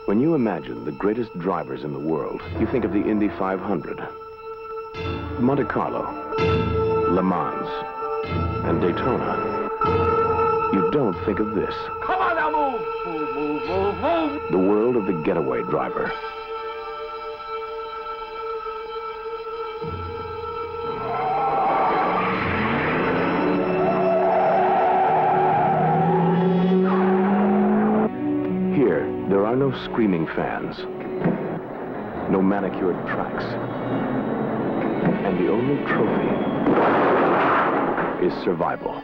When you imagine the greatest drivers in the world, you think of the Indy 500, Monte Carlo, Le Mans, and Daytona. You don't think of this. Come on now, move! Move, move, move, move! The world of the getaway driver. Here, there are no screaming fans, no manicured tracks, and the only trophy is survival.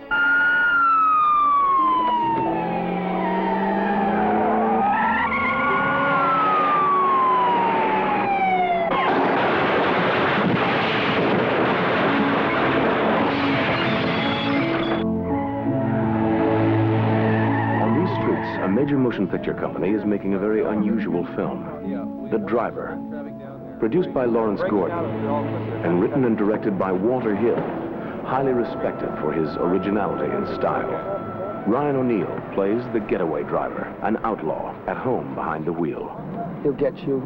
A major motion picture company is making a very unusual film, The Driver, produced by Lawrence Gordon and written and directed by Walter Hill, highly respected for his originality and style. Ryan O'Neal plays the getaway driver, an outlaw at home behind the wheel. He'll get you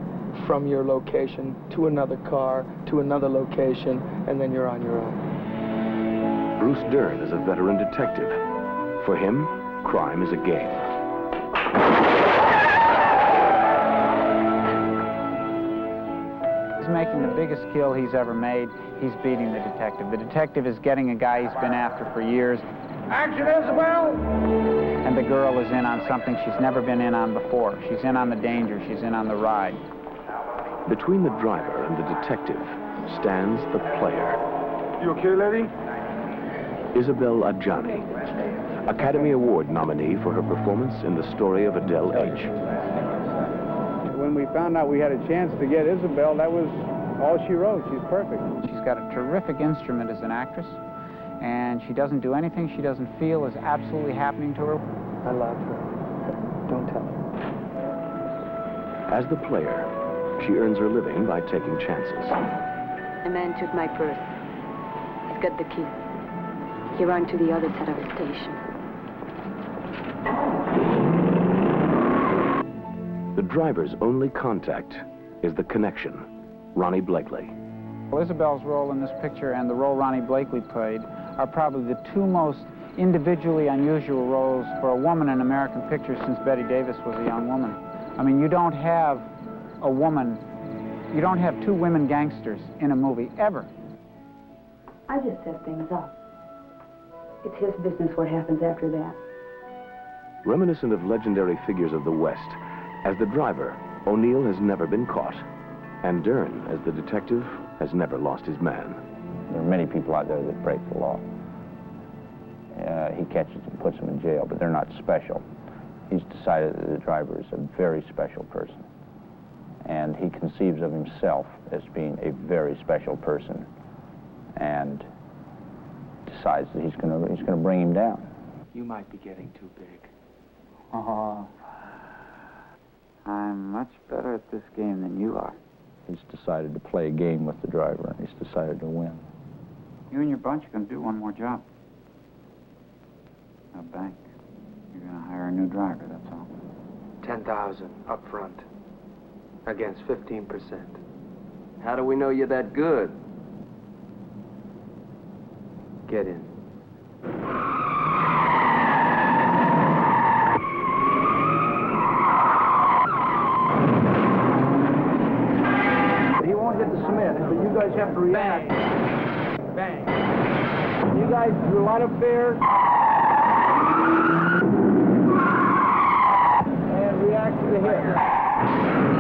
from your location to another car, to another location, and then you're on your own. Bruce Dern is a veteran detective. For him, crime is a game. He's making the biggest kill he's ever made. He's beating the detective. The detective is getting a guy he's been after for years. Action, Isabelle! And the girl is in on something she's never been in on before. She's in on the danger. She's in on the ride. Between the driver and the detective stands the player. You okay, lady? Isabelle Adjani, Academy Award nominee for her performance in The Story of Adele H. When we found out we had a chance to get Isabelle, that was all she wrote. She's perfect. She's got a terrific instrument as an actress, and she doesn't do anything she doesn't feel is absolutely happening to her. I love her. Don't tell her. As the player, she earns her living by taking chances. A man took my purse. He's got the key. He ran to the other side of the station. The driver's only contact is the connection, Ronnie Blakely. Well, Isabelle's role in this picture and the role Ronnie Blakely played are probably the two most individually unusual roles for a woman in American pictures since Bette Davis was a young woman. I mean, you don't have a woman, you don't have two women gangsters in a movie, ever. I just set things up. It's his business what happens after that. Reminiscent of legendary figures of the West, as the driver, O'Neal has never been caught, and Dern, as the detective, has never lost his man. There are many people out there that break the law. He catches them, puts them in jail, but they're not special. He's decided that the driver is a very special person, and he conceives of himself as being a very special person, and decides that he's going to bring him down. You might be getting too big. Oh, I'm much better at this game than you are. He's decided to play a game with the driver, and he's decided to win. You and your bunch are going to do one more job. A bank. You're going to hire a new driver, that's all. 10,000 up front against 15%. How do we know you're that good? Get in. He won't hit the cement, but you guys have to react. Bang. Bang. You guys do a lot of fair. And react to the hit.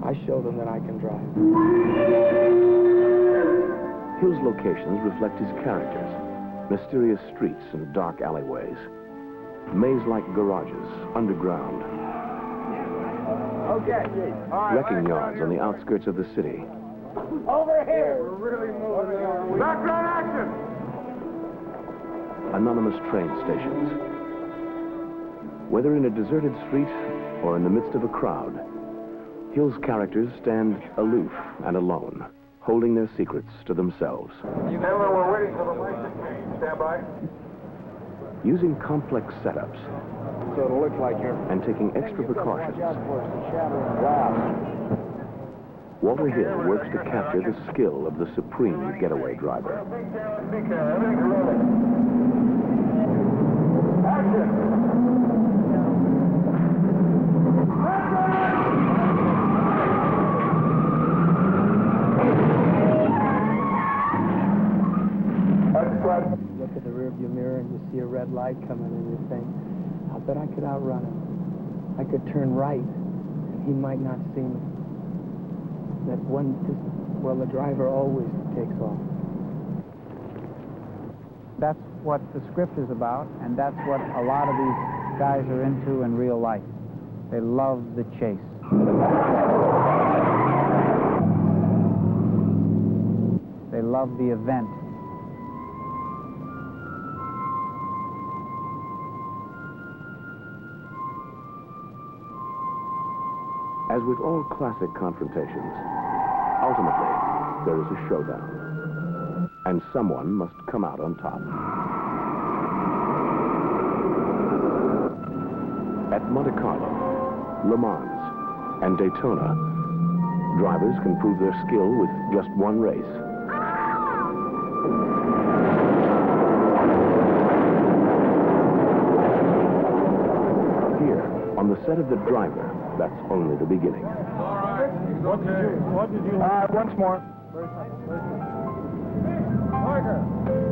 I show them that I can drive. Hill's locations reflect his characters, mysterious streets and dark alleyways, maze-like garages, underground, Okay. All right. wrecking yards on the outskirts of the city, Over here. We're really moving. Background action. anonymous train stations. Whether in a deserted street or in the midst of a crowd, Hill's characters stand aloof and alone, holding their secrets to themselves. Gentlemen, we're waiting for the light to change. Stand by. using complex setups So it'll look like you're... and taking extra precautions. shattering glass. Walter Hill works to capture the skill of the supreme getaway driver. Look at the rearview mirror and you see a red light coming and you think, I bet I could outrun him. I could turn right and he might not see me. That one, well, the driver always takes off. That's what the script is about, and that's what a lot of these guys are into in real life. They love the chase. They love the event. As with all classic confrontations, ultimately, there is a showdown. And someone must come out on top. At Monte Carlo, Le Mans, and Daytona, drivers can prove their skill with just one race. Here, on the set of The Driver, that's only the beginning. What did you... Once more. Parker.